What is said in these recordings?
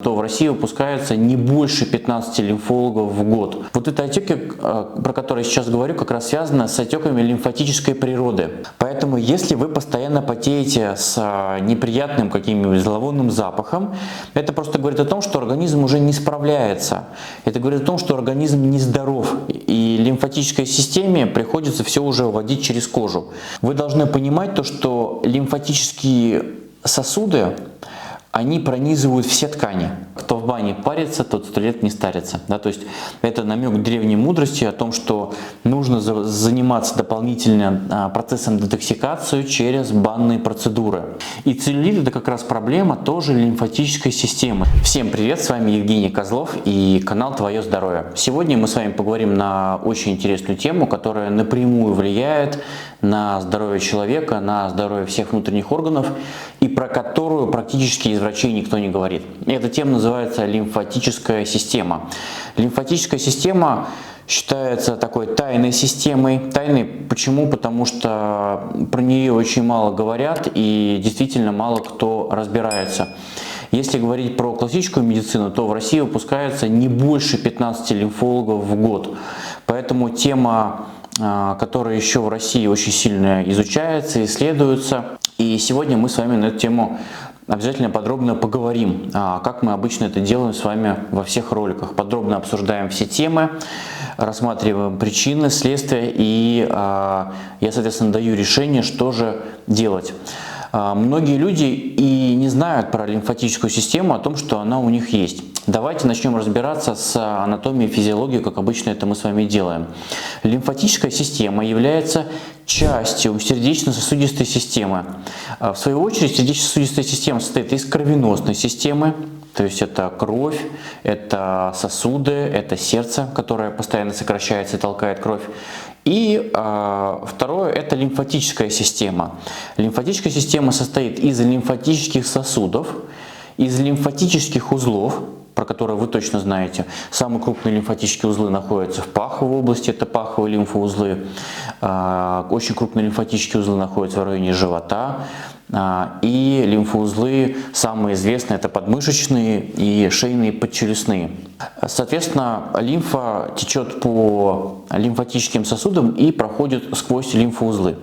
то в России выпускается не больше 15 лимфологов в год. Вот это отеки, про которые я сейчас говорю, как раз связано с отеками лимфатической природы. Поэтому если вы постоянно потеете с неприятным каким-нибудь зловонным запахом, это просто говорит о том, что организм уже не справляется. Это говорит о том, что организм нездоров, и лимфатической системе приходится все уже вводить через кожу. Вы должны понимать то, что лимфатические сосуды, они пронизывают все ткани. Кто в бане парится, тот 100 лет не старится. Да, то есть это намек древней мудрости о том, что нужно заниматься дополнительно процессом детоксикации через банные процедуры. И целлюлит — это как раз проблема тоже лимфатической системы. Всем привет, с вами Евгений Козлов и канал Твое Здоровье. Сегодня мы с вами поговорим на очень интересную тему, которая напрямую влияет на здоровье человека, на здоровье всех внутренних органов, и про которую практически из врачей никто не говорит. Эта тема называется лимфатическая система. Лимфатическая система считается такой тайной системой. Тайной почему? Потому что про нее очень мало говорят и действительно мало кто разбирается. Если говорить про классическую медицину, то в России выпускается не больше 15 лимфологов в год. Поэтому тема, которая еще в России очень сильно изучается, исследуется. И сегодня мы с вами на эту тему обязательно подробно поговорим, как мы обычно это делаем с вами во всех роликах. Подробно обсуждаем все темы, рассматриваем причины, следствия, и я, соответственно, даю решение, что же делать. Многие люди и не знают про лимфатическую систему, о том, что она у них есть. Давайте начнем разбираться с анатомией и физиологией, как обычно это мы с вами делаем. Лимфатическая система является частью сердечно-сосудистой системы. В свою очередь, сердечно-сосудистая система состоит из кровеносной системы, то есть это кровь, это сосуды, это сердце, которое постоянно сокращается и толкает кровь. И второе — это лимфатическая система. Лимфатическая система состоит из лимфатических сосудов, из лимфатических узлов, про которые вы точно знаете. Самые крупные лимфатические узлы находятся в паховой области, это паховые лимфоузлы. Очень крупные лимфатические узлы находятся в районе живота. И лимфоузлы самые известные — это подмышечные и шейные подчелюстные. Соответственно, лимфа течет по лимфатическим сосудам и проходит сквозь лимфоузлы.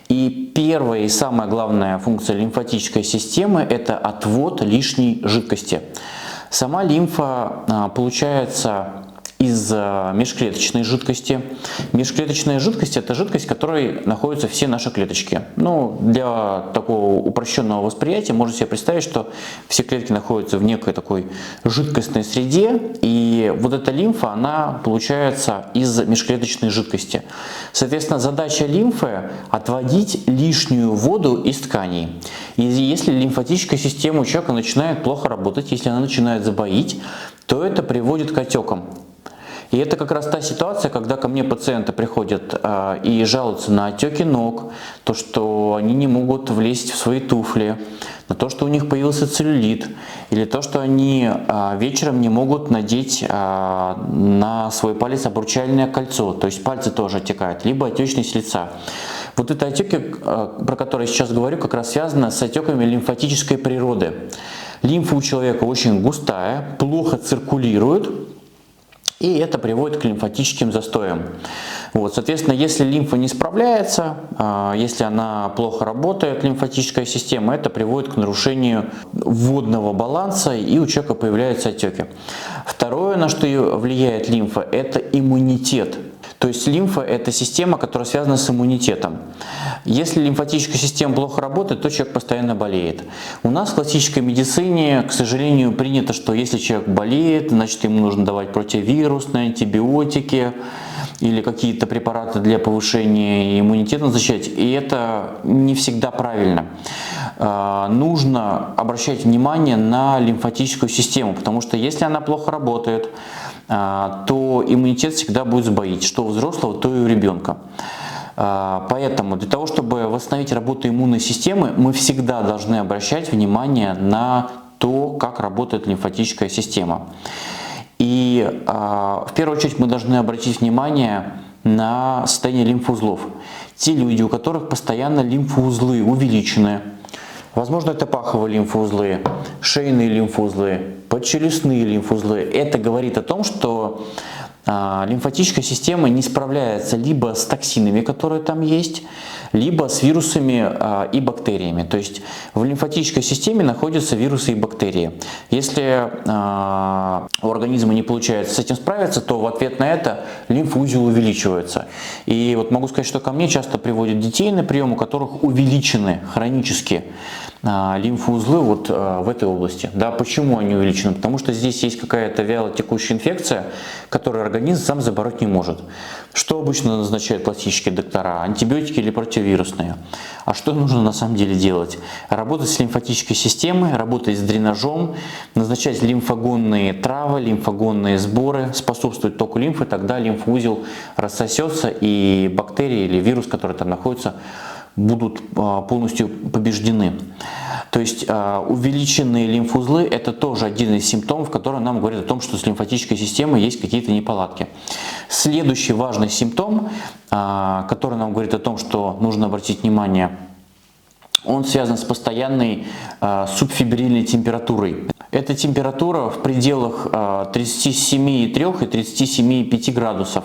И первая и самая главная функция лимфатической системы — это отвод лишней жидкости. Сама лимфа получается из межклеточной жидкости. Межклеточная жидкость — это жидкость, в которой находятся все наши клеточки. Ну, для такого упрощенного восприятия можно себе представить, что все клетки находятся в некой такой жидкостной среде, и вот эта лимфа, она получается из межклеточной жидкости. Соответственно, задача лимфы — отводить лишнюю воду из тканей. И если лимфатическая система у человека начинает плохо работать, если она начинает забоить, то это приводит к отекам. И это как раз та ситуация, когда ко мне пациенты приходят и жалуются на отеки ног, то, что они не могут влезть в свои туфли, на то, что у них появился целлюлит, или то, что они вечером не могут надеть на свой палец обручальное кольцо, то есть пальцы тоже отекают, либо отечность лица. Вот это отеки, про которые я сейчас говорю, как раз связано с отеками лимфатической природы. Лимфа у человека очень густая, плохо циркулирует, и это приводит к лимфатическим застоям. Вот, соответственно, если лимфа не справляется, если она плохо работает, лимфатическая система, это приводит к нарушению водного баланса, и у человека появляются отеки. Второе, на что влияет лимфа, это иммунитет. То есть лимфа — это система, которая связана с иммунитетом. Если лимфатическая система плохо работает, то человек постоянно болеет. У нас в классической медицине, к сожалению, принято, что если человек болеет, значит ему нужно давать противовирусные, антибиотики или какие-то препараты для повышения иммунитета назначать. И это не всегда правильно. Нужно обращать внимание на лимфатическую систему, потому что если она плохо работает, то иммунитет всегда будет сбоить, что у взрослого, то и у ребенка. Поэтому для того, чтобы восстановить работу иммунной системы, мы всегда должны обращать внимание на то, как работает лимфатическая система. И в первую очередь мы должны обратить внимание на состояние лимфоузлов. Те люди, у которых постоянно лимфоузлы увеличены, возможно, это паховые лимфоузлы, шейные лимфоузлы, подчелюстные лимфоузлы. Это говорит о том, что лимфатическая система не справляется либо с токсинами, которые там есть, либо с вирусами и бактериями. То есть в лимфатической системе находятся вирусы и бактерии. Если у организма не получается с этим справиться, то в ответ на это лимфоузел увеличивается. И вот могу сказать, что ко мне часто приводят детей на прием, у которых увеличены хронически лимфоузлы вот в этой области. Да, почему они увеличены? Потому что здесь есть какая-то вялотекущая инфекция, которую организм сам забороть не может. Что обычно назначают классические доктора? Антибиотики или противовирусные? А что нужно на самом деле делать? Работать с лимфатической системой, работать с дренажом, назначать лимфогонные травы, лимфогонные сборы, способствовать току лимфы, тогда лимфоузел рассосется и бактерии или вирус, который там находится, будут полностью побеждены. То есть увеличенные лимфоузлы – это тоже один из симптомов, который нам говорит о том, что с лимфатической системой есть какие-то неполадки. Следующий важный симптом, который нам говорит о том, что нужно обратить внимание, он связан с постоянной субфебрильной температурой. Эта температура в пределах 37,3 и 37,5 градусов.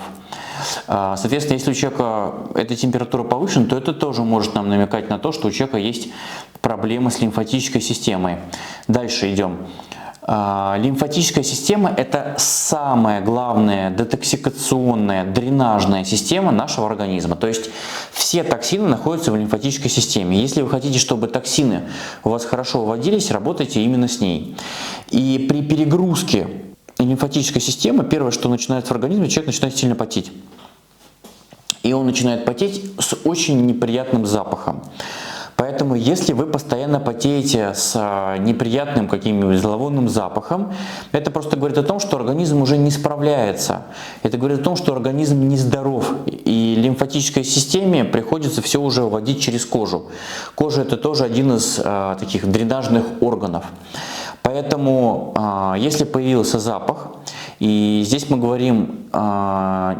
Соответственно, если у человека эта температура повышена, то это тоже может нам намекать на то, что у человека есть проблемы с лимфатической системой. Дальше идем. Лимфатическая система – это самая главная детоксикационная, дренажная система нашего организма. То есть все токсины находятся в лимфатической системе. Если вы хотите, чтобы токсины у вас хорошо выводились, работайте именно с ней. И при перегрузке лимфатической системы первое, что начинается в организме, человек начинает сильно потеть. И он начинает потеть с очень неприятным запахом. Поэтому, если вы постоянно потеете с неприятным каким-нибудь зловонным запахом, это просто говорит о том, что организм уже не справляется. Это говорит о том, что организм нездоров. И лимфатической системе приходится все уже вводить через кожу. Кожа – это тоже один из таких дренажных органов. Поэтому, если появился запах, и здесь мы говорим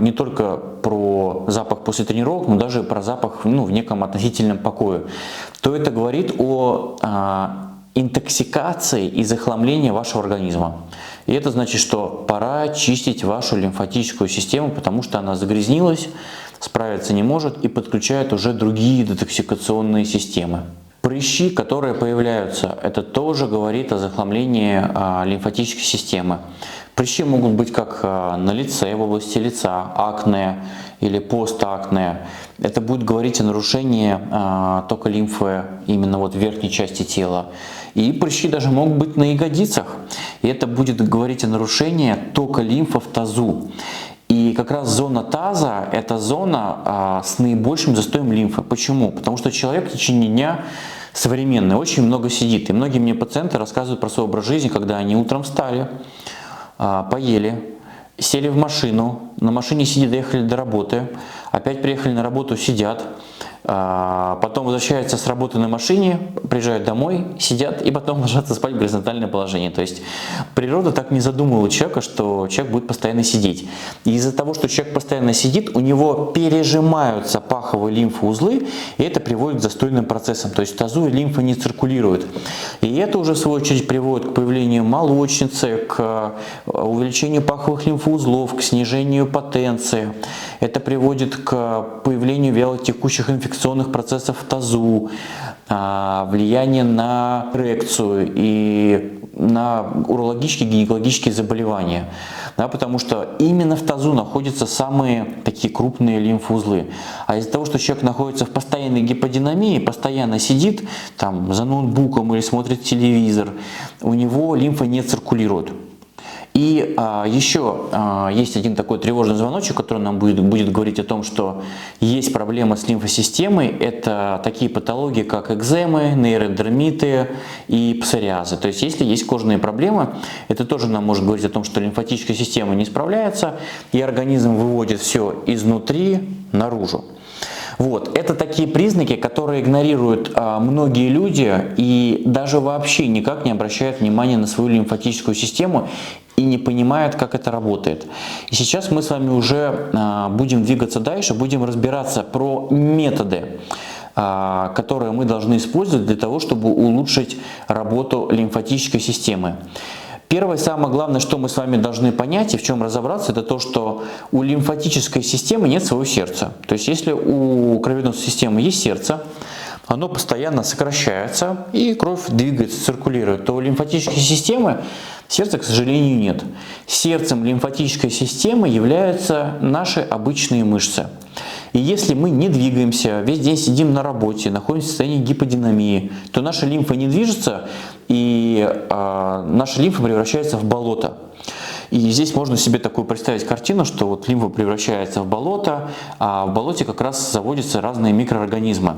не только про запах после тренировок, но даже про запах в неком относительном покое, то это говорит о интоксикации и захламлении вашего организма. И это значит, что пора чистить вашу лимфатическую систему, потому что она загрязнилась, справиться не может и подключает уже другие детоксикационные системы. Прыщи, которые появляются, это тоже говорит о захламлении лимфатической системы. Прыщи могут быть как на лице, в области лица, акне или постакне. Это будет говорить о нарушении тока лимфы именно вот в верхней части тела. И прыщи даже могут быть на ягодицах. И это будет говорить о нарушении тока лимфы в тазу. И как раз зона таза – это зона с наибольшим застоем лимфы. Почему? Потому что человек в течение дня современный очень много сидит. И многие мне пациенты рассказывают про свой образ жизни, когда они утром встали, поели, сели в машину, на машине сидят, доехали до работы, опять приехали на работу, сидят, потом возвращаются с работы на машине, приезжают домой, сидят и потом ложатся спать в горизонтальное положение. То есть природа так не задумывала человека, что человек будет постоянно сидеть. И из-за того, что человек постоянно сидит, у него пережимаются паховые лимфоузлы, и это приводит к застойным процессам. То есть в тазу лимфа не циркулирует. И это уже в свою очередь приводит к появлению молочницы, к увеличению паховых лимфоузлов, к снижению потенции. Это приводит к появлению вялотекущих инфекционных процессов в тазу, влияние на эрекцию и на урологические, гинекологические заболевания. Да, потому что именно в тазу находятся самые такие крупные лимфоузлы. А из-за того, что человек находится в постоянной гиподинамии, постоянно сидит там за ноутбуком или смотрит телевизор, у него лимфа не циркулирует. И еще есть один такой тревожный звоночек, который нам будет говорить о том, что есть проблема с лимфосистемой. Это такие патологии, как экземы, нейродермиты и псориазы. То есть, если есть кожные проблемы, это тоже нам может говорить о том, что лимфатическая система не справляется, и организм выводит все изнутри наружу. Вот. Это такие признаки, которые игнорируют многие люди и даже вообще никак не обращают внимания на свою лимфатическую систему и не понимают, как это работает. И сейчас мы с вами уже будем двигаться дальше, будем разбираться про методы, которые мы должны использовать для того, чтобы улучшить работу лимфатической системы. Первое, самое главное, что мы с вами должны понять и в чем разобраться, это то, что у лимфатической системы нет своего сердца. То есть, если у кровеносной системы есть сердце, оно постоянно сокращается и кровь двигается, циркулирует, то у лимфатической системы сердца, к сожалению, нет. Сердцем лимфатической системы являются наши обычные мышцы. И если мы не двигаемся, весь день сидим на работе, находимся в состоянии гиподинамии, то наша лимфа не движется, и наша лимфа превращается в болото. И здесь можно себе такую представить картину, что вот лимфа превращается в болото, а в болоте как раз заводятся разные микроорганизмы.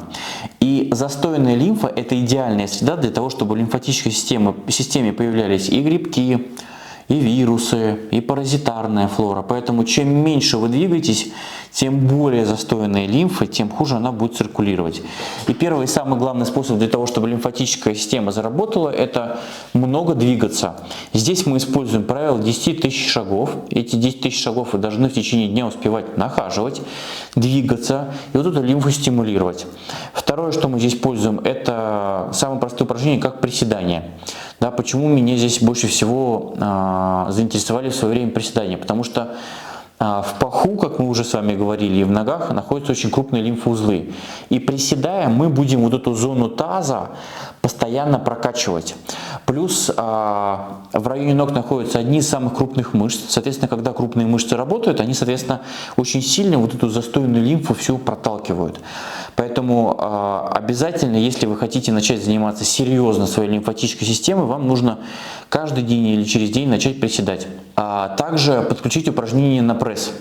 И застойная лимфа – это идеальная среда для того, чтобы в лимфатической системе появлялись и грибки, и вирусы, и паразитарная флора. Поэтому чем меньше вы двигаетесь, тем более застойная лимфа, тем хуже она будет циркулировать. И первый и самый главный способ для того, чтобы лимфатическая система заработала, это много двигаться. Здесь мы используем правило 10 тысяч шагов. Эти 10 тысяч шагов вы должны в течение дня успевать нахаживать, двигаться и вот эту лимфу стимулировать. Второе, что мы здесь используем, это самое простое упражнение, как приседание. Да, почему меня здесь больше всего заинтересовали в свое время приседания? Потому что в паху, как мы уже с вами говорили, и в ногах находятся очень крупные лимфоузлы. И приседая, мы будем вот эту зону таза постоянно прокачивать. Плюс в районе ног находятся одни из самых крупных мышц. Соответственно, когда крупные мышцы работают, они, соответственно, очень сильно вот эту застойную лимфу всю проталкивают. Поэтому обязательно, если вы хотите начать заниматься серьезно своей лимфатической системой, вам нужно каждый день или через день начать приседать. Также подключить упражнения на пресс.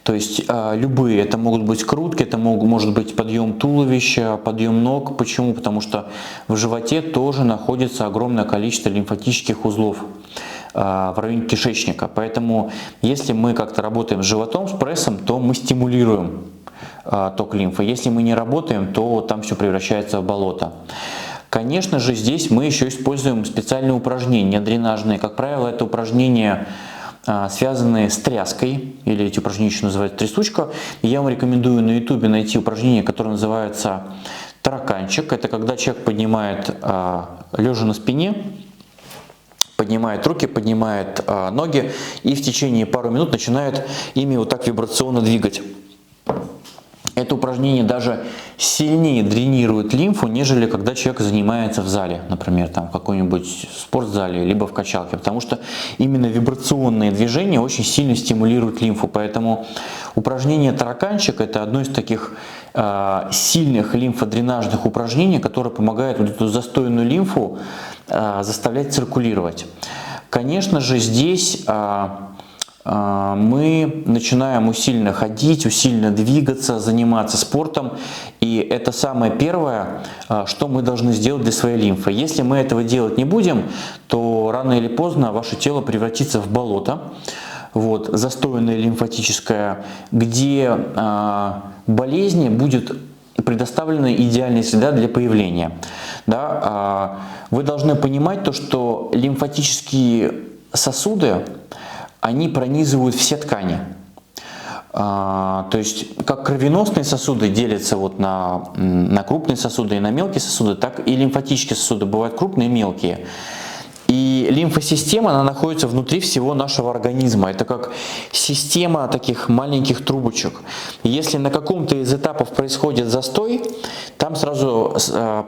То есть любые, это могут быть крутки, это может быть подъем туловища, подъем ног. Почему? Потому что в животе тоже находится огромное количество лимфатических узлов в районе кишечника. Поэтому если мы как-то работаем с животом, с прессом, то мы стимулируем ток лимфы. Если мы не работаем, то там все превращается в болото. Конечно же, здесь мы еще используем специальные упражнения дренажные. Как правило, это упражнения, связанные с тряской, или эти упражнения еще называют трясучка. И я вам рекомендую на YouTube найти упражнение, которое называется тараканчик. Это когда человек поднимает лежа на спине, поднимает руки, поднимает ноги и в течение пару минут начинает ими вот так вибрационно двигать. Это упражнение даже сильнее дренирует лимфу, нежели когда человек занимается в зале, например, там, в какой-нибудь спортзале, либо в качалке, потому что именно вибрационные движения очень сильно стимулируют лимфу. Поэтому упражнение тараканчик – это одно из таких сильных лимфодренажных упражнений, которое помогает вот эту застойную лимфу заставлять циркулировать. Конечно же, здесь мы начинаем усиленно ходить, усиленно двигаться, заниматься спортом. И это самое первое, что мы должны сделать для своей лимфы. Если мы этого делать не будем, то рано или поздно ваше тело превратится в болото, вот, застойное лимфатическое, где болезни будет предоставлена идеальная среда для появления. Да? Вы должны понимать то, что лимфатические сосуды, они пронизывают все ткани. То есть, как кровеносные сосуды делятся вот на крупные сосуды и на мелкие сосуды, так и лимфатические сосуды бывают крупные и мелкие. И лимфосистема, она находится внутри всего нашего организма. Это как система таких маленьких трубочек. Если на каком-то из этапов происходит застой, там сразу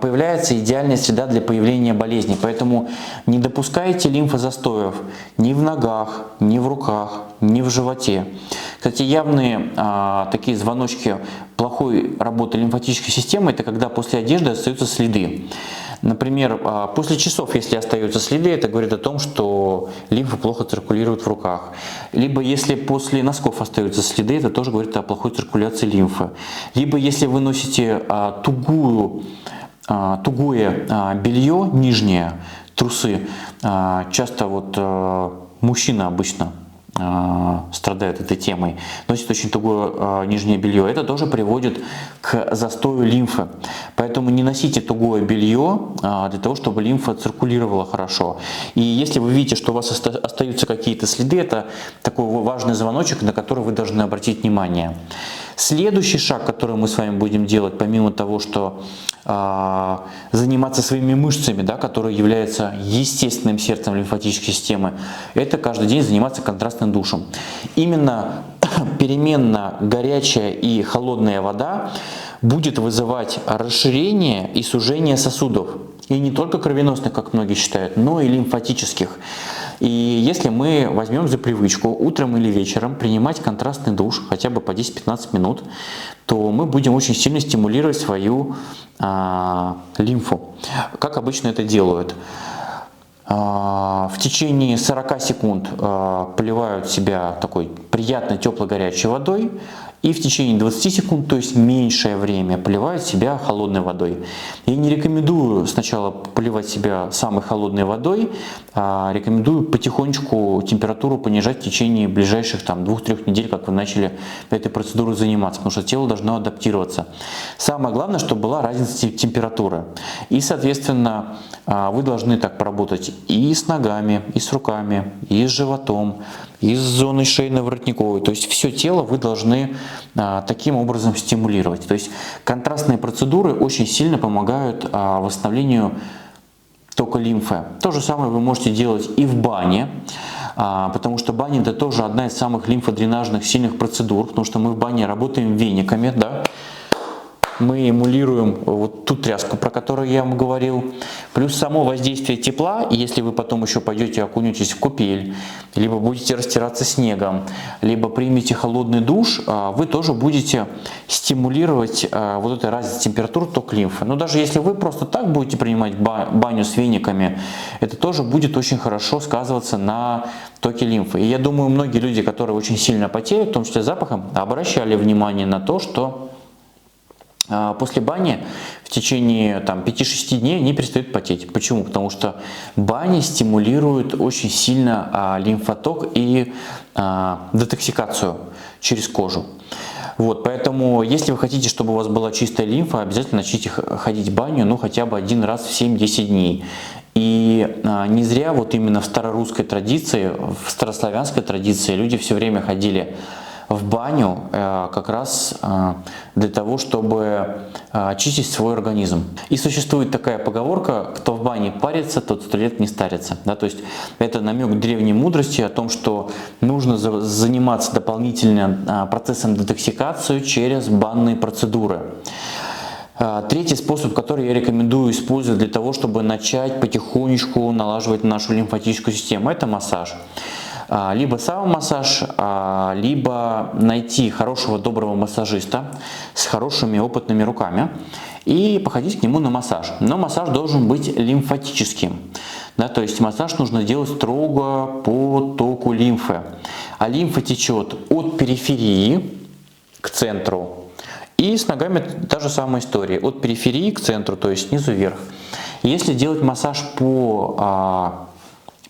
появляется идеальная среда для появления болезни. Поэтому не допускайте лимфозастоев ни в ногах, ни в руках, ни в животе. Кстати, явные такие звоночки плохой работы лимфатической системы – это когда после одежды остаются следы. Например, после часов, если остаются следы, это говорит о том, что лимфа плохо циркулирует в руках. Либо если после носков остаются следы, это тоже говорит о плохой циркуляции лимфы. Либо если вы носите тугое белье, нижнее, трусы, часто вот мужчина обычно страдает этой темой, носит очень тугое нижнее белье, это тоже приводит к застою лимфы. Поэтому не носите тугое белье для того, чтобы лимфа циркулировала хорошо. И если вы видите, что у вас остаются какие-то следы, это такой важный звоночек, на который вы должны обратить внимание. Следующий шаг, который мы с вами будем делать, помимо того, что заниматься своими мышцами, да, которые являются естественным сердцем лимфатической системы, это каждый день заниматься контрастным душем. Именно переменно горячая и холодная вода будет вызывать расширение и сужение сосудов. И не только кровеносных, как многие считают, но и лимфатических. И если мы возьмем за привычку утром или вечером принимать контрастный душ хотя бы по 10-15 минут, то мы будем очень сильно стимулировать свою лимфу. Как обычно это делают? В течение 40 секунд поливают себя такой приятной теплой горячей водой, и в течение 20 секунд, то есть меньшее время, поливают себя холодной водой. Я не рекомендую сначала поливать себя самой холодной водой, а рекомендую потихонечку температуру понижать в течение ближайших 2-3 недель, как вы начали этой процедурой заниматься, потому что тело должно адаптироваться. Самое главное, чтобы была разница температуры. И, соответственно, вы должны так поработать и с ногами, и с руками, и с животом, и с зоной шейно-воротниковой. То есть все тело вы должны таким образом стимулировать. То есть контрастные процедуры очень сильно помогают восстановлению тока лимфы. То же самое вы можете делать и в бане, потому что баня — это тоже одна из самых лимфодренажных сильных процедур, потому что мы в бане работаем вениками, да? Мы эмулируем вот ту тряску, про которую я вам говорил, плюс само воздействие тепла. И если вы потом еще пойдете окунетесь в купель, либо будете растираться снегом, либо примете холодный душ, вы тоже будете стимулировать вот этой разницей температур, ток лимфы. Но даже если вы просто так будете принимать баню с вениками, это тоже будет очень хорошо сказываться на токе лимфы. И я думаю, многие люди, которые очень сильно потеют, в том числе запахом, обращали внимание на то, что после бани в течение 5-6 дней не перестают потеть. Почему? Потому что баня стимулирует очень сильно лимфоток и детоксикацию через кожу. Вот, поэтому, если вы хотите, чтобы у вас была чистая лимфа, обязательно начните ходить в баню хотя бы один раз в 7-10 дней. И не зря вот именно в старорусской традиции, в старославянской традиции люди все время ходили в баню как раз для того, чтобы очистить свой организм. И существует такая поговорка: кто в бане парится, тот 100 лет не старится. Да, то есть это намек древней мудрости о том, что нужно заниматься дополнительно процессом детоксикации через банные процедуры. Третий способ, который я рекомендую использовать для того, чтобы начать потихонечку налаживать нашу лимфатическую систему, это массаж. Либо самомассаж, либо найти хорошего доброго массажиста с хорошими опытными руками и походить к нему на массаж. Но массаж должен быть лимфатическим. Да, то есть массаж нужно делать строго по току лимфы. А лимфа течет от периферии к центру. И с ногами та же самая история. От периферии к центру, то есть снизу вверх. Если делать массаж по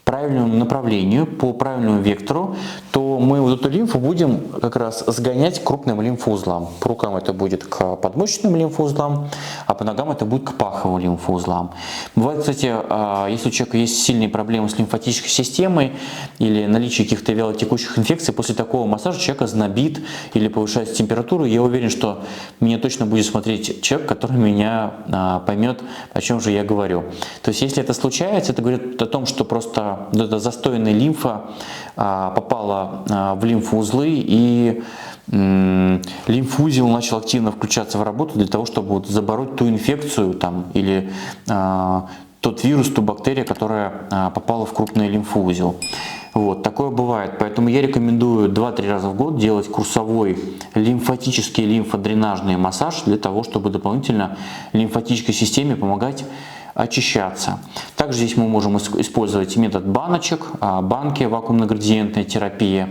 правильному направлению, по правильному вектору, то мы вот эту лимфу будем как раз сгонять к крупным лимфоузлам. По рукам это будет к подмышечным лимфоузлам, а по ногам это будет к паховым лимфоузлам. Бывает, кстати, если у человека есть сильные проблемы с лимфатической системой или наличие каких-то вялотекущих инфекций, после такого массажа человека знобит или повышается температура. Я уверен, что меня точно будет смотреть человек, который меня поймет, о чем же я говорю. То есть, если это случается, это говорит о том, что просто эта застойная лимфа попала в лимфоузлы, и лимфузел начал активно включаться в работу для того, чтобы забороть ту инфекцию или тот вирус, ту бактерию, которая попала в крупный лимфоузел. Вот, такое бывает. Поэтому я рекомендую 2-3 раза в год делать курсовой лимфатический лимфодренажный массаж для того, чтобы дополнительно лимфатической системе помогать очищаться. Также здесь мы можем использовать метод баночек, банки, вакуумно-градиентная терапия,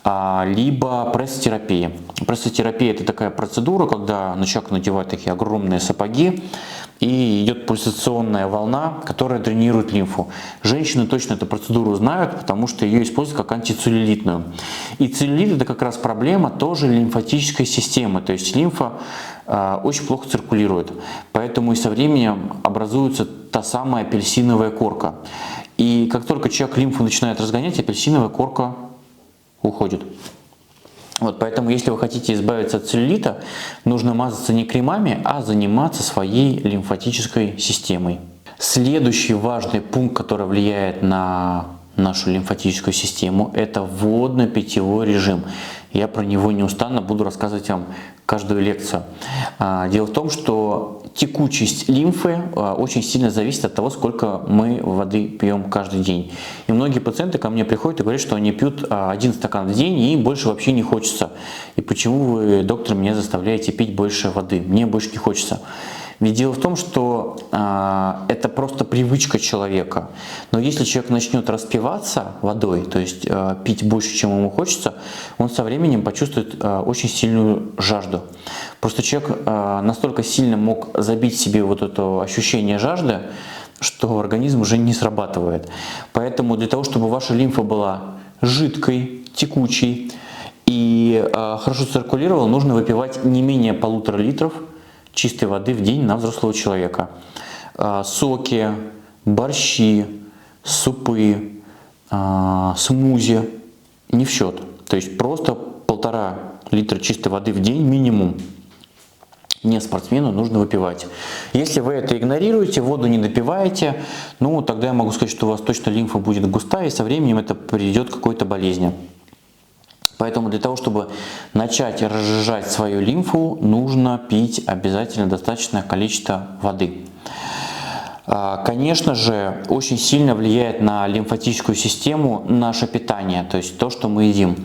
либо прессотерапия. Прессотерапия — это такая процедура, когда на человека надевают такие огромные сапоги, и идет пульсационная волна, которая дренирует лимфу. Женщины точно эту процедуру знают, потому что ее используют как антицеллюлитную. И целлюлит — это как раз проблема тоже лимфатической системы, то есть лимфа очень плохо циркулирует. Поэтому и со временем образуется та самая апельсиновая корка. И как только человек лимфу начинает разгонять, апельсиновая корка уходит. Вот, поэтому, если вы хотите избавиться от целлюлита, нужно мазаться не кремами, а заниматься своей лимфатической системой. Следующий важный пункт, который влияет на нашу лимфатическую систему, это водно-питьевой режим. Я про него неустанно буду рассказывать вам каждую лекцию. Дело в том, что текучесть лимфы очень сильно зависит от того, сколько мы воды пьем каждый день. И многие пациенты ко мне приходят и говорят, что они пьют 1 стакан в день, и им больше вообще не хочется. И почему вы, доктор, меня заставляете пить больше воды? Мне больше не хочется. Ведь дело в том, что это просто привычка человека. Но если человек начнет распиваться водой, то есть пить больше, чем ему хочется, он со временем почувствует очень сильную жажду. Просто человек настолько сильно мог забить себе вот это ощущение жажды, что организм уже не срабатывает. Поэтому для того, чтобы ваша лимфа была жидкой, текучей и хорошо циркулировала, нужно выпивать не менее 1,5 литров чистой воды в день на взрослого человека. Соки, борщи, супы, смузи не в счет. То есть просто 1,5 литра чистой воды в день минимум. Не спортсмену нужно выпивать. Если вы это игнорируете, воду не допиваете, ну тогда я могу сказать, что у вас точно лимфа будет густая, и со временем это приведет к какой-то болезни. Поэтому для того, чтобы начать разжижать свою лимфу, нужно пить обязательно достаточное количество воды. Конечно же, очень сильно влияет на лимфатическую систему наше питание, то есть то, что мы едим.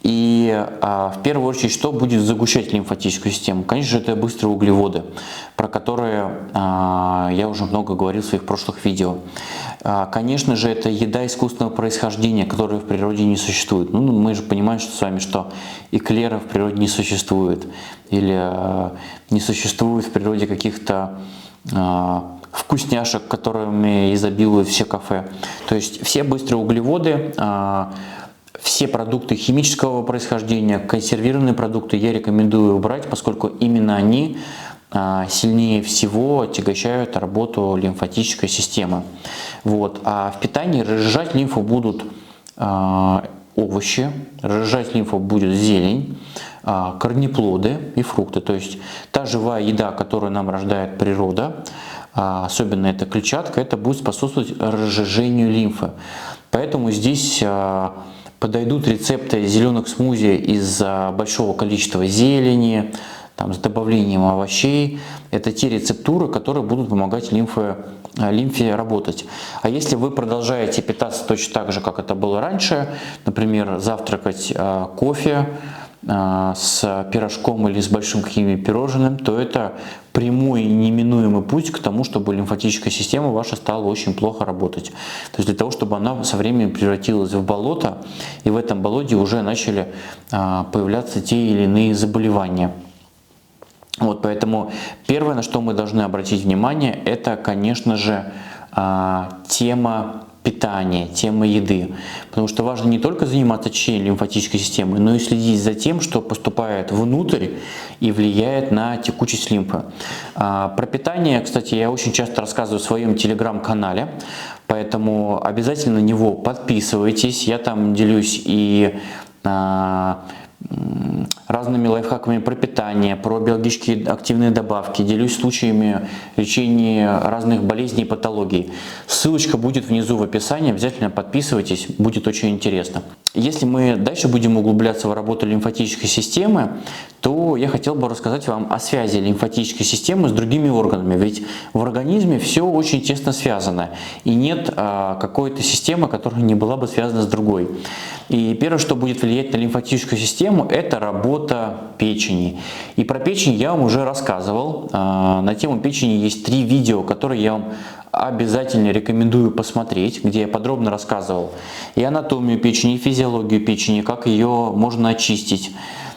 И в первую очередь, что будет загущать лимфатическую систему? Конечно же, это быстрые углеводы, про которые я уже много говорил в своих прошлых видео. Конечно же, это еда искусственного происхождения, которая в природе не существует. Ну, мы же понимаем с вами, что эклера в природе не существует. Или не существует в природе каких-то вкусняшек, которыми изобилуют все кафе. То есть все быстрые углеводы, все продукты химического происхождения, консервированные продукты я рекомендую убрать, поскольку именно они сильнее всего отягощают работу лимфатической системы. Вот. А в питании разжижать лимфу будут овощи, разжижать лимфу будет зелень, корнеплоды и фрукты. То есть та живая еда, которую нам рождает природа, особенно эта клетчатка, это будет способствовать разжижению лимфы. Поэтому здесь подойдут рецепты зеленых смузи из большого количества зелени, там, с добавлением овощей. Это те рецептуры, которые будут помогать лимфе работать. А если вы продолжаете питаться точно так же, как это было раньше, например, завтракать кофе с пирожком или с большим каким-нибудь пирожным, то это прямой и неминуемый путь к тому, чтобы лимфатическая система ваша стала очень плохо работать. То есть для того, чтобы она со временем превратилась в болото, и в этом болоте уже начали появляться те или иные заболевания. Вот, поэтому первое, на что мы должны обратить внимание, это, конечно же, тема питания, тема еды. Потому что важно не только заниматься очищением лимфатической системы, но и следить за тем, что поступает внутрь и влияет на текучесть лимфы. Про питание, кстати, я очень часто рассказываю в своем телеграм-канале, поэтому обязательно на него подписывайтесь. Я там делюсь и разными лайфхаками про питание, про биологически активные добавки, делюсь случаями лечения разных болезней и патологий. Ссылочка будет внизу в описании, обязательно подписывайтесь, будет очень интересно. Если мы дальше будем углубляться в работу лимфатической системы, то я хотел бы рассказать вам о связи лимфатической системы с другими органами, ведь в организме все очень тесно связано, и нет какой-то системы, которая не была бы связана с другой. И первое, что будет влиять на лимфатическую систему, это работа печени. И про печень я вам уже рассказывал. На тему печени есть 3 видео, которые я вам обязательно рекомендую посмотреть, где я подробно рассказывал и анатомию печени, и физиологию печени, как ее можно очистить,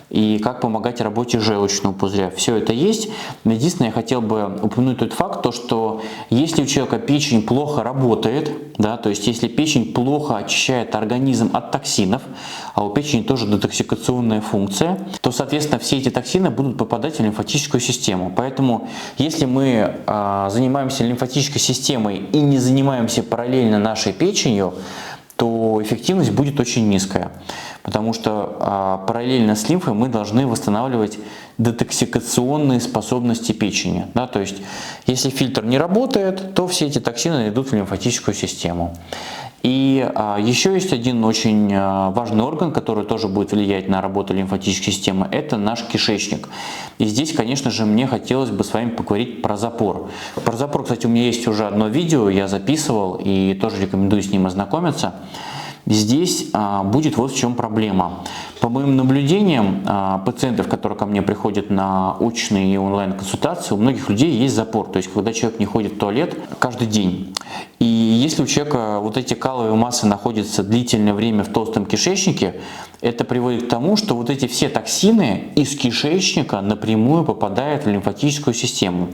и как помогать работе желчного пузыря. Все это есть. Единственное, я хотел бы упомянуть тот факт, то, что если у человека печень плохо работает, да, то есть если печень плохо очищает организм от токсинов, а у печени тоже детоксикационная функция, то, соответственно, все эти токсины будут попадать в лимфатическую систему. Поэтому, если мы занимаемся лимфатической системой и не занимаемся параллельно нашей печенью, то эффективность будет очень низкая. Потому что параллельно с лимфой мы должны восстанавливать детоксикационные способности печени. Да? То есть, если фильтр не работает, то все эти токсины идут в лимфатическую систему. И еще есть один очень важный орган, который тоже будет влиять на работу лимфатической системы, это наш кишечник. И здесь, конечно же, мне хотелось бы с вами поговорить про запор. Про запор, кстати, у меня есть уже одно видео, я записывал и тоже рекомендую с ним ознакомиться. Здесь будет вот в чем проблема. По моим наблюдениям, пациентов, которые ко мне приходят на очные и онлайн-консультации, у многих людей есть запор. То есть, когда человек не ходит в туалет каждый день. И если у человека вот эти каловые массы находятся длительное время в толстом кишечнике, это приводит к тому, что вот эти все токсины из кишечника напрямую попадают в лимфатическую систему.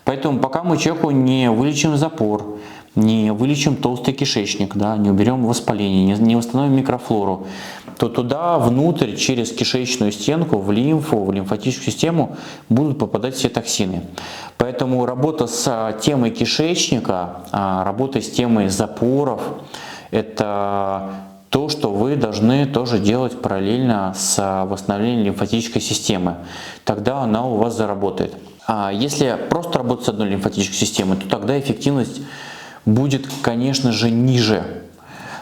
Поэтому пока мы человеку не вылечим запор, не вылечим толстый кишечник, да, не уберем воспаление, не восстановим микрофлору, то туда внутрь через кишечную стенку в лимфу, в лимфатическую систему будут попадать все токсины. Поэтому работа с темой кишечника, работа с темой запоров – это то, что вы должны тоже делать параллельно с восстановлением лимфатической системы. Тогда она у вас заработает. А если просто работать с одной лимфатической системой, то тогда эффективность будет, конечно же, ниже.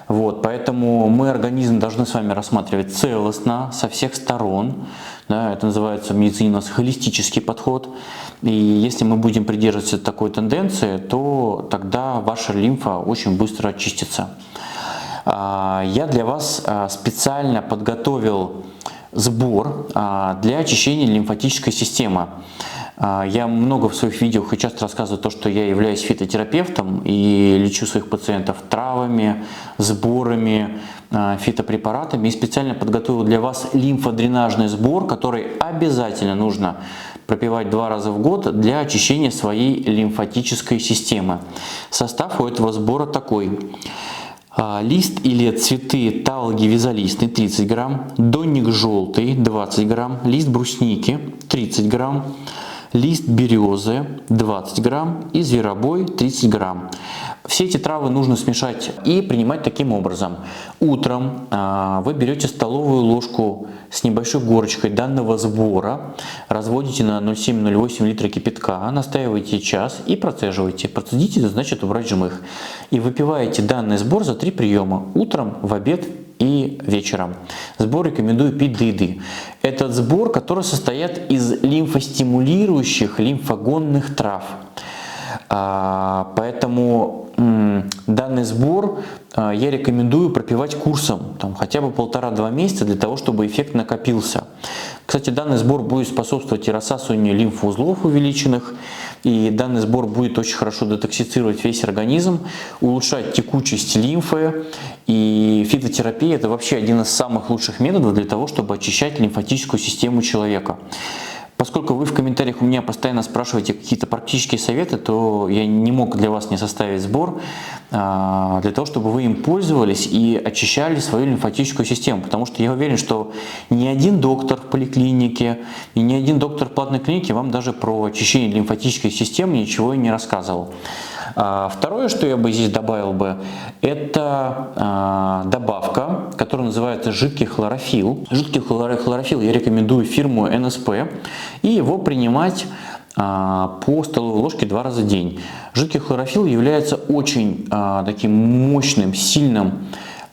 Вот, поэтому мы организм должны с вами рассматривать целостно, со всех сторон. Да, это называется в медицине у нас холистический подход. И если мы будем придерживаться такой тенденции, то тогда ваша лимфа очень быстро очистится. Я для вас специально подготовил сбор для очищения лимфатической системы. Я много в своих видео и часто рассказываю то, что я являюсь фитотерапевтом и лечу своих пациентов травами, сборами, фитопрепаратами. И специально подготовил для вас лимфодренажный сбор, который обязательно нужно пропивать 2 раза в год для очищения своей лимфатической системы. Состав у этого сбора такой. Лист или цветы талги вязолистный 30 грамм, донник желтый 20 грамм, лист брусники 30 грамм, лист березы 20 грамм и зверобой 30 грамм. Все эти травы нужно смешать и принимать таким образом. Утром вы берете столовую ложку с небольшой горочкой данного сбора, разводите на 0,7-0,8 литра кипятка, настаиваете час и процеживаете. Процедить это значит убрать жмых. И выпиваете данный сбор за 3 приема утром, в обед и вечером. Сбор рекомендую пить до еды. Этот сбор, который состоит из лимфостимулирующих лимфогонных трав. Поэтому данный сбор я рекомендую пропивать курсом, хотя бы 1,5-2 месяца для того, чтобы эффект накопился. Кстати, данный сбор будет способствовать и рассасыванию лимфоузлов увеличенных, и данный сбор будет очень хорошо детоксицировать весь организм, улучшать текучесть лимфы. И фитотерапия – это вообще один из самых лучших методов для того, чтобы очищать лимфатическую систему человека. Поскольку вы в комментариях у меня постоянно спрашиваете какие-то практические советы, то я не мог для вас не составить сбор для того, чтобы вы им пользовались и очищали свою лимфатическую систему. Потому что я уверен, что ни один доктор в поликлинике и ни один доктор в платной клинике вам даже про очищение лимфатической системы ничего и не рассказывал. Второе, что я бы здесь добавил бы, это добавка, которая называется жидкий хлорофилл. Жидкий хлорофилл я рекомендую фирму НСП, и его принимать по столовой ложке 2 раза в день. Жидкий хлорофилл является очень таким мощным, сильным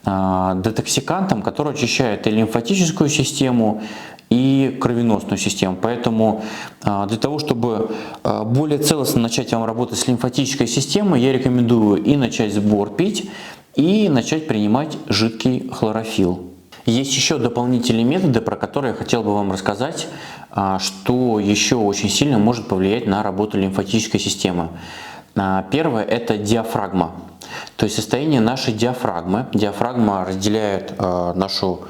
детоксикантом, который очищает и лимфатическую систему, и кровеносную систему. Поэтому для того, чтобы более целостно начать вам работать с лимфатической системой, я рекомендую и начать сбор пить, и начать принимать жидкий хлорофилл. Есть еще дополнительные методы, про которые я хотел бы вам рассказать, что еще очень сильно может повлиять на работу лимфатической системы. Первое – это диафрагма. То есть состояние нашей диафрагмы. Диафрагма разделяет нашу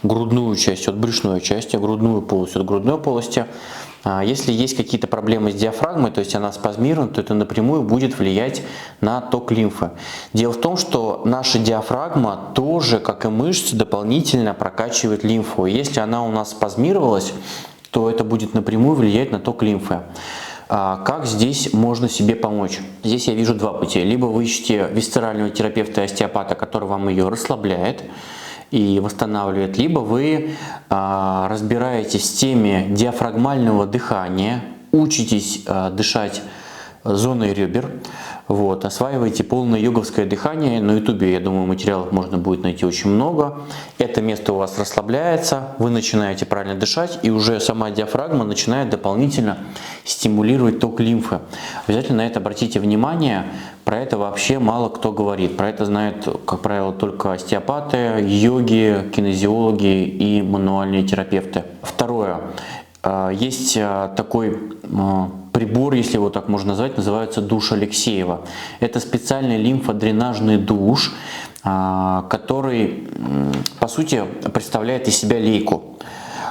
грудную часть от брюшной части, грудную полость от грудной полости. Если есть какие-то проблемы с диафрагмой, то есть она спазмирована, то это напрямую будет влиять на ток лимфы. Дело в том, что наша диафрагма тоже, как и мышцы, дополнительно прокачивает лимфу. И если она у нас спазмировалась, то это будет напрямую влиять на ток лимфы. Как здесь можно себе помочь? Здесь я вижу два пути. Либо вы ищете висцерального терапевта и остеопата, который вам ее расслабляет и восстанавливает, либо вы разбираетесь в теме диафрагмального дыхания, учитесь дышать зоной ребер, вот, осваиваете полное йоговское дыхание. На ютубе, я думаю, материалов можно будет найти очень много. Это место у вас расслабляется, вы начинаете правильно дышать, и уже сама диафрагма начинает дополнительно стимулировать ток лимфы. Обязательно на это обратите внимание. Про это вообще мало кто говорит. Про это знают, как правило, только остеопаты, йоги, кинезиологи и мануальные терапевты. Второе. Есть такой прибор, если его так можно назвать, называется душ Алексеева. Это специальный лимфодренажный душ, который, по сути, представляет из себя лейку,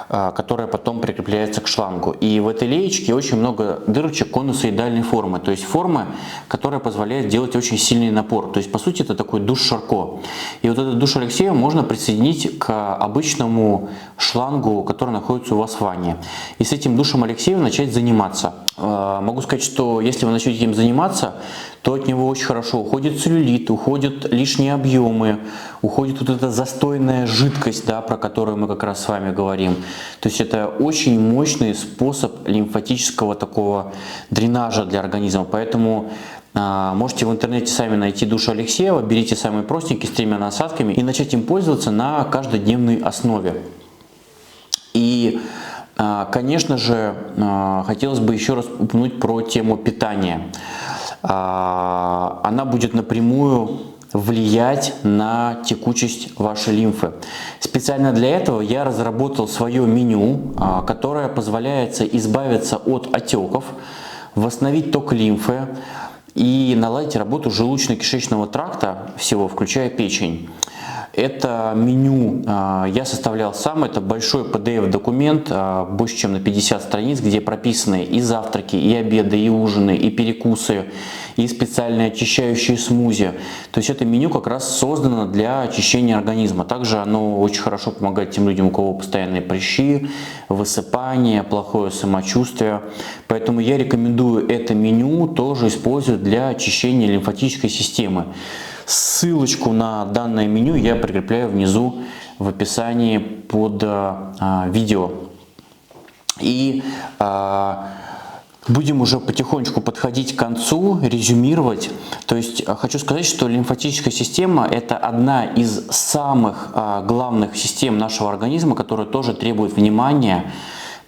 которая потом прикрепляется к шлангу. И в этой леечке очень много дырочек конусоидальной формы, то есть формы, которая позволяет делать очень сильный напор. То есть, по сути, это такой душ Шарко. И вот этот душ Алексеева можно присоединить к обычному шлангу, который находится у вас в ванне. И с этим душем Алексеева начать заниматься. Могу сказать, что если вы начнете им заниматься, то от него очень хорошо уходит целлюлит, уходят лишние объемы, уходит вот эта застойная жидкость, да, про которую мы как раз с вами говорим. То есть это очень мощный способ лимфатического такого дренажа для организма. Поэтому можете в интернете сами найти душ Алексеева, берите самый простенький с 3 насадками и начать им пользоваться на каждодневной основе. И конечно же, хотелось бы еще раз упомянуть про тему питания. Она будет напрямую влиять на текучесть вашей лимфы. Специально для этого я разработал свое меню, которое позволяет избавиться от отеков, восстановить ток лимфы и наладить работу желудочно-кишечного тракта всего, включая печень. Это меню я составлял сам, это большой PDF-документ, больше чем на 50 страниц, где прописаны и завтраки, и обеды, и ужины, и перекусы, и специальные очищающие смузи. То есть это меню как раз создано для очищения организма. Также оно очень хорошо помогает тем людям, у кого постоянные прыщи, высыпание, плохое самочувствие. Поэтому я рекомендую это меню тоже использовать для очищения лимфатической системы. Ссылочку на данное меню я прикрепляю внизу в описании под видео. И будем уже потихонечку подходить к концу, резюмировать. То есть хочу сказать, что лимфатическая система – это одна из самых главных систем нашего организма, которая тоже требует внимания,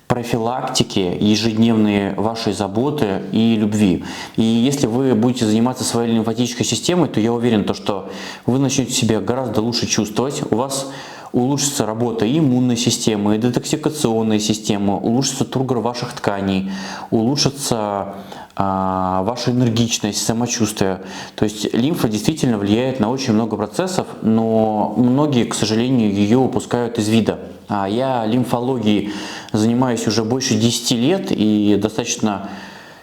профилактики, ежедневные вашей заботы и любви. И если вы будете заниматься своей лимфатической системой, то я уверен, что вы начнете себя гораздо лучше чувствовать, у вас улучшится работа и иммунной системы, и детоксикационной системы, улучшится тургор ваших тканей, улучшится ваша энергичность, самочувствие. То есть лимфа действительно влияет на очень много процессов, но многие, к сожалению, ее упускают из вида. Я лимфологией занимаюсь уже больше 10 лет и достаточно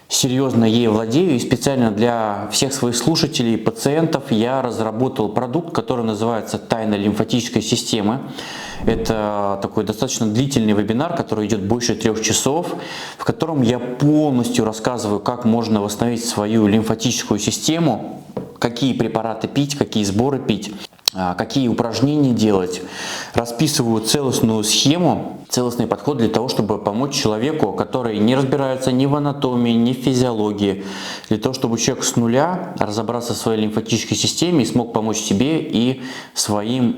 серьезно ей владею. И специально для всех своих слушателей и пациентов я разработал продукт, который называется «Тайна лимфатической системы». Это такой достаточно длительный вебинар, который идет больше 3 часов, в котором я полностью рассказываю, как можно восстановить свою лимфатическую систему, какие препараты пить, какие сборы пить, какие упражнения делать. Расписываю целостную схему, целостный подход для того, чтобы помочь человеку, который не разбирается ни в анатомии, ни в физиологии, для того, чтобы человек с нуля разобрался в своей лимфатической системе и смог помочь себе и своим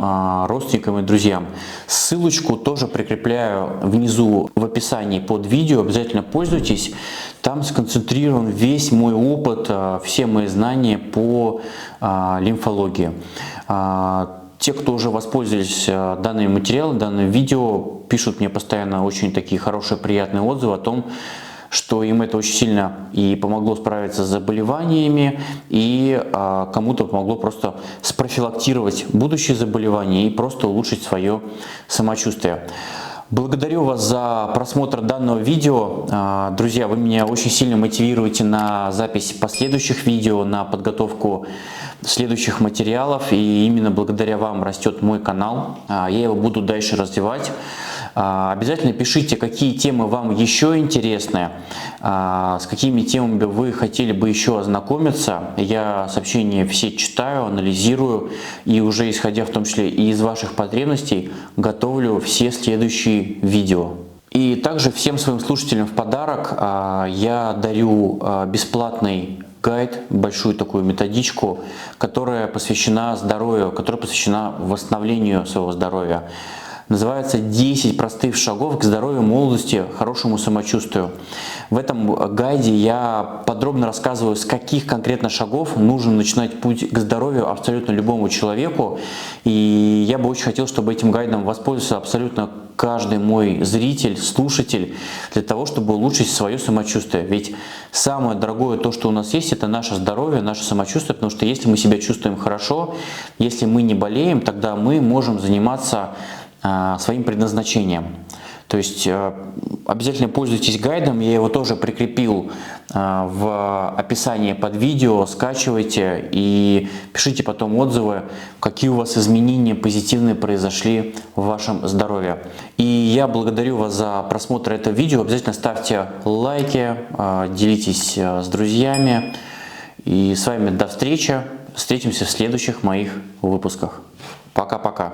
родственникам и друзьям. Ссылочку тоже прикрепляю внизу в описании под видео, обязательно пользуйтесь. Там сконцентрирован весь мой опыт, все мои знания по лимфологии. Те, кто уже воспользовались данными материалами, данным видео, пишут мне постоянно очень такие хорошие, приятные отзывы о том, что им это очень сильно и помогло справиться с заболеваниями, и кому-то помогло просто спрофилактировать будущие заболевания и просто улучшить свое самочувствие. Благодарю вас за просмотр данного видео. Друзья, вы меня очень сильно мотивируете на запись последующих видео, на подготовку следующих материалов. И именно благодаря вам растет мой канал. Я его буду дальше развивать. Обязательно пишите, какие темы вам еще интересны, с какими темами вы хотели бы еще ознакомиться. Я сообщения все читаю, анализирую и уже исходя в том числе и из ваших потребностей готовлю все следующие видео. И также всем своим слушателям в подарок я дарю бесплатный гайд, большую такую методичку, которая посвящена здоровью, которая посвящена восстановлению своего здоровья. Называется «10 простых шагов к здоровью, молодости, хорошему самочувствию». В этом гайде я подробно рассказываю, с каких конкретно шагов нужно начинать путь к здоровью абсолютно любому человеку. И я бы очень хотел, чтобы этим гайдом воспользовался абсолютно каждый мой зритель, слушатель, для того, чтобы улучшить свое самочувствие. Ведь самое дорогое то, что у нас есть, это наше здоровье, наше самочувствие, потому что если мы себя чувствуем хорошо, если мы не болеем, тогда мы можем заниматься своим предназначением. То есть обязательно пользуйтесь гайдом, я его тоже прикрепил в описании под видео, скачивайте и пишите потом отзывы, какие у вас изменения позитивные произошли в вашем здоровье. И я благодарю вас за просмотр этого видео, обязательно ставьте лайки, делитесь с друзьями. И с вами до встречи, встретимся в следующих моих выпусках. Пока-пока.